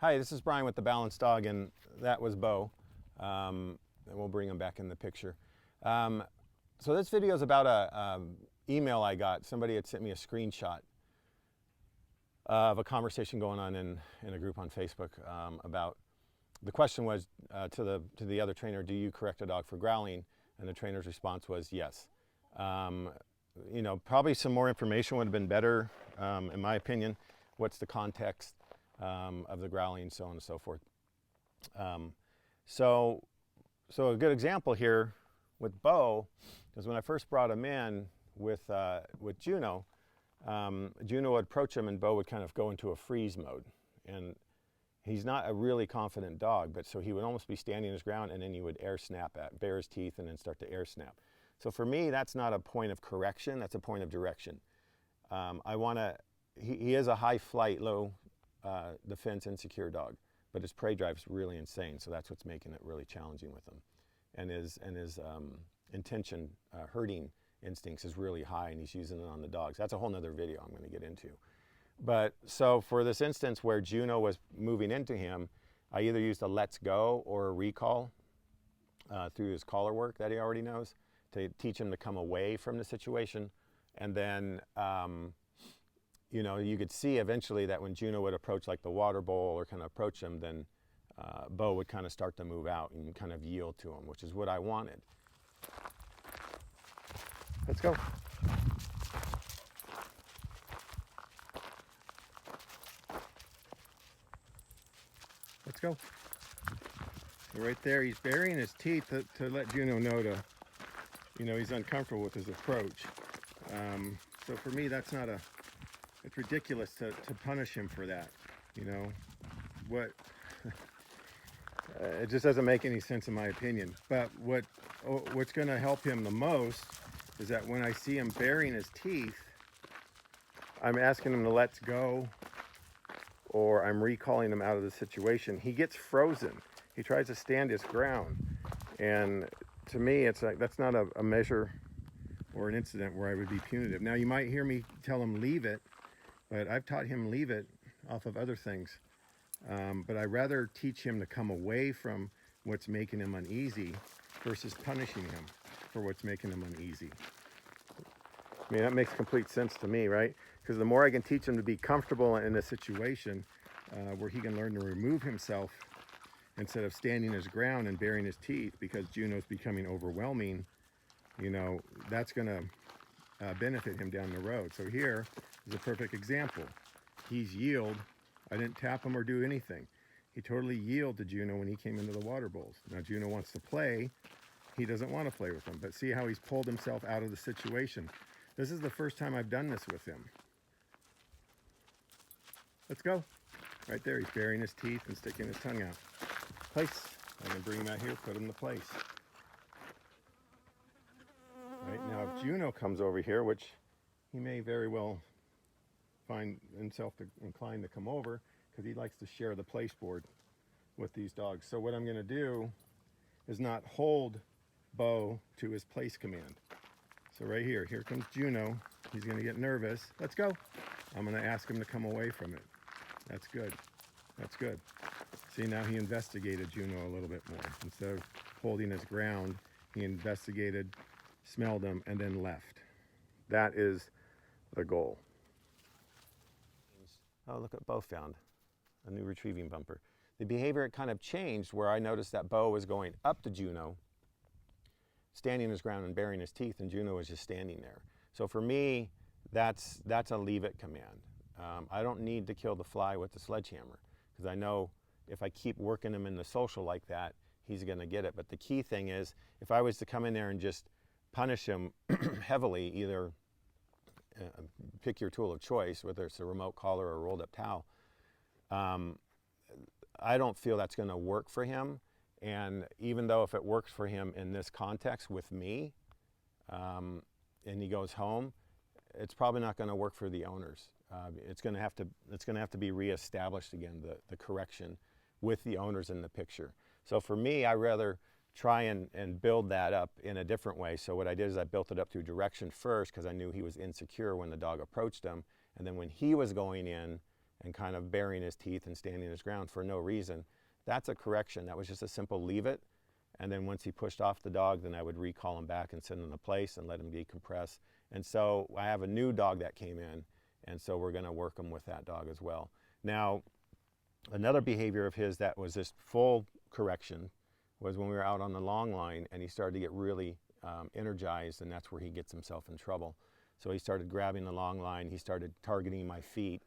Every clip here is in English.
Hi, this is Brian with The Balanced Dog, and that was Beau. And we'll bring him back in the picture. So this video is about a email I got. Somebody had sent me a screenshot of a conversation going on in a group on Facebook about, the question was to the other trainer, do you correct a dog for growling? And the trainer's response was yes. You know, probably some more information would have been better, in my opinion. What's the context of the growling, so on and so forth. So a good example here with Beau is when I first brought him in with Juno, Juno would approach him and Beau would kind of go into a freeze mode. And he's not a really confident dog, but so he would almost be standing his ground and then he would air snap bare his teeth and then start to air snap. So for me, that's not a point of correction, that's a point of direction. He is a high flight, low defense, insecure dog, but his prey drive's really insane, so that's what's making it really challenging with him. And his intention, herding instincts is really high, and he's using it on the dogs. That's a whole nother video I'm going to get into. But so for this instance where Juno was moving into him, I either used a let's go or a recall through his collar work that he already knows to teach him to come away from the situation. And then you know, you could see eventually that when Juno would approach like the water bowl or kind of approach him, then Beau would kind of start to move out and kind of yield to him, which is what I wanted. Let's go. Let's go. Right there, he's burying his teeth to let Juno know you know, he's uncomfortable with his approach. So for me, that's not it's ridiculous to punish him for that, you know. It just doesn't make any sense in my opinion. But what's going to help him the most is that when I see him baring his teeth, I'm asking him to let's go, or I'm recalling him out of the situation. He gets frozen. He tries to stand his ground. And to me, it's like, that's not a measure or an incident where I would be punitive. Now, you might hear me tell him leave it, but I've taught him leave it off of other things. But I'd rather teach him to come away from what's making him uneasy versus punishing him for what's making him uneasy. I mean, that makes complete sense to me, right? Because the more I can teach him to be comfortable in a situation where he can learn to remove himself instead of standing his ground and baring his teeth because Juno's becoming overwhelming, you know, that's going to benefit him down the road. So here is a perfect example. He's yield. I didn't tap him or do anything. He totally yielded to Juno when he came into the water bowls. Now Juno wants to play. He doesn't want to play with him, but see how he's pulled himself out of the situation. This is the first time I've done this with him. Let's go. Right there, he's baring his teeth and sticking his tongue out. Place. I can bring him out here, put him to place. Right now, if Juno comes over here, which he may very well find himself inclined to come over because he likes to share the place board with these dogs. So what I'm going to do is not hold Beau to his place command. So right here comes Juno. He's going to get nervous. Let's go. I'm going to ask him to come away from it. That's good. That's good. See, now he investigated Juno a little bit more. Instead of holding his ground, he investigated, smelled him, and then left. That is the goal. Oh, look what Beau found, a new retrieving bumper. The behavior kind of changed where I noticed that Beau was going up to Juno, standing his ground and baring his teeth, and Juno was just standing there. So for me, that's a leave it command. I don't need to kill the fly with the sledgehammer because I know if I keep working him in the social like that, he's going to get it. But the key thing is, if I was to come in there and just punish him heavily, either pick your tool of choice, whether it's a remote collar or a rolled up towel, I don't feel that's going to work for him. And even though if it works for him in this context with me, and he goes home, it's probably not going to work for the owners. It's going to have to be reestablished again, the correction with the owners in the picture. So for me, I rather try and build that up in a different way. So what I did is I built it up through direction first because I knew he was insecure when the dog approached him. And then when he was going in and kind of baring his teeth and standing his ground for no reason. That's a correction. That was just a simple leave it. And then once he pushed off the dog, then I would recall him back and send him to place and let him decompress. And so I have a new dog that came in, and so we're going to work him with that dog as well. Now, another behavior of his that was just full correction was when we were out on the long line and he started to get really energized, and that's where he gets himself in trouble. So he started grabbing the long line, he started targeting my feet,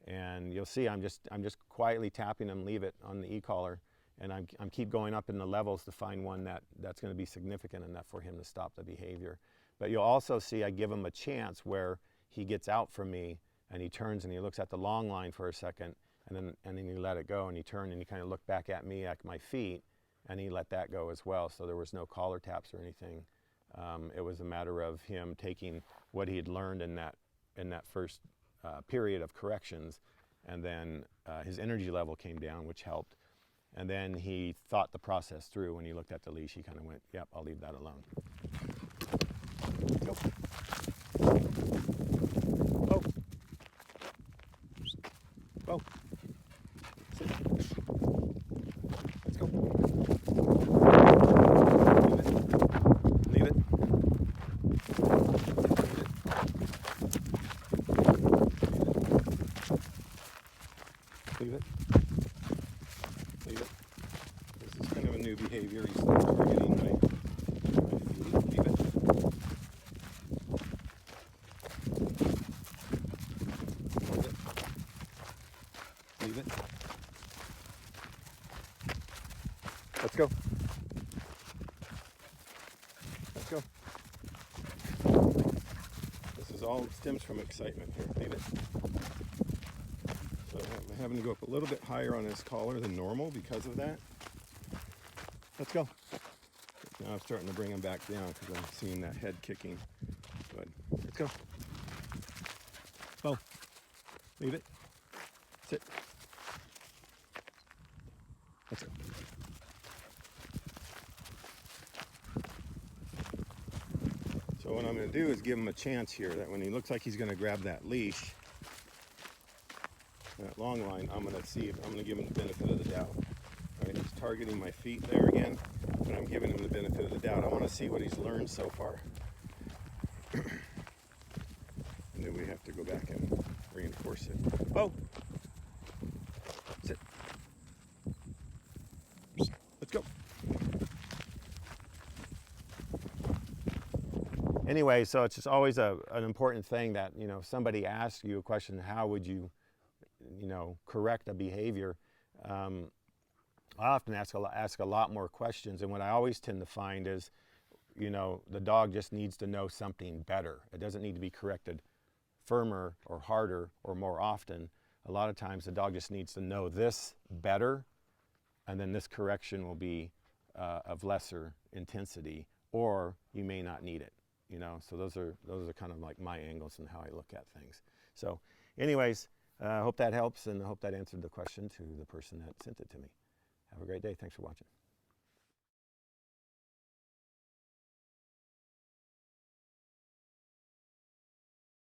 and you'll see I'm just quietly tapping him, leave it on the e-collar, and I'm keep going up in the levels to find one that's going to be significant enough for him to stop the behavior. But you'll also see I give him a chance where he gets out from me and he turns and he looks at the long line for a second, and then he let it go, and he turned and he kind of looked back at me at my feet, and he let that go as well. So there was no collar taps or anything. It was a matter of him taking what he had learned in that first period of corrections, and then his energy level came down, which helped. And then he thought the process through. When he looked at the leash, he kind of went, yep, I'll leave that alone. Go. Beau. Beau. Sit. Let's go. Leave it. Leave it. Leave it. Leave it. This is kind of a new behavior. He's targeting my feet. Leave it. Leave it. Let's go. Let's go. This is all stems from excitement here. Leave it. So I'm having to go up a little bit higher on his collar than normal because of that. Let's go. Now I'm starting to bring him back down because I'm seeing that head kicking. Good. Let's go. Beau. Leave it. Sit. Let's go. So what I'm going to do is give him a chance here that when he looks like he's going to grab that leash, that long line, I'm going to see if I'm going to give him the benefit of the doubt. All right, he's targeting my feet there again, but I'm giving him the benefit of the doubt. I want to see what he's learned so far. And then we have to go back and reinforce it. Beau! Sit. Let's go. Anyway, so it's just always an important thing that, you know, if somebody asks you a question, how would you, correct a behavior? I often ask a lot more questions, and what I always tend to find is, the dog just needs to know something better. It doesn't need to be corrected firmer or harder or more often. A lot of times the dog just needs to know this better, and then this correction will be of lesser intensity, or you may not need it. So those are kind of like my angles and how I look at things. So anyways, I hope that helps, and I hope that answered the question to the person that sent it to me. Have a great day. Thanks for watching.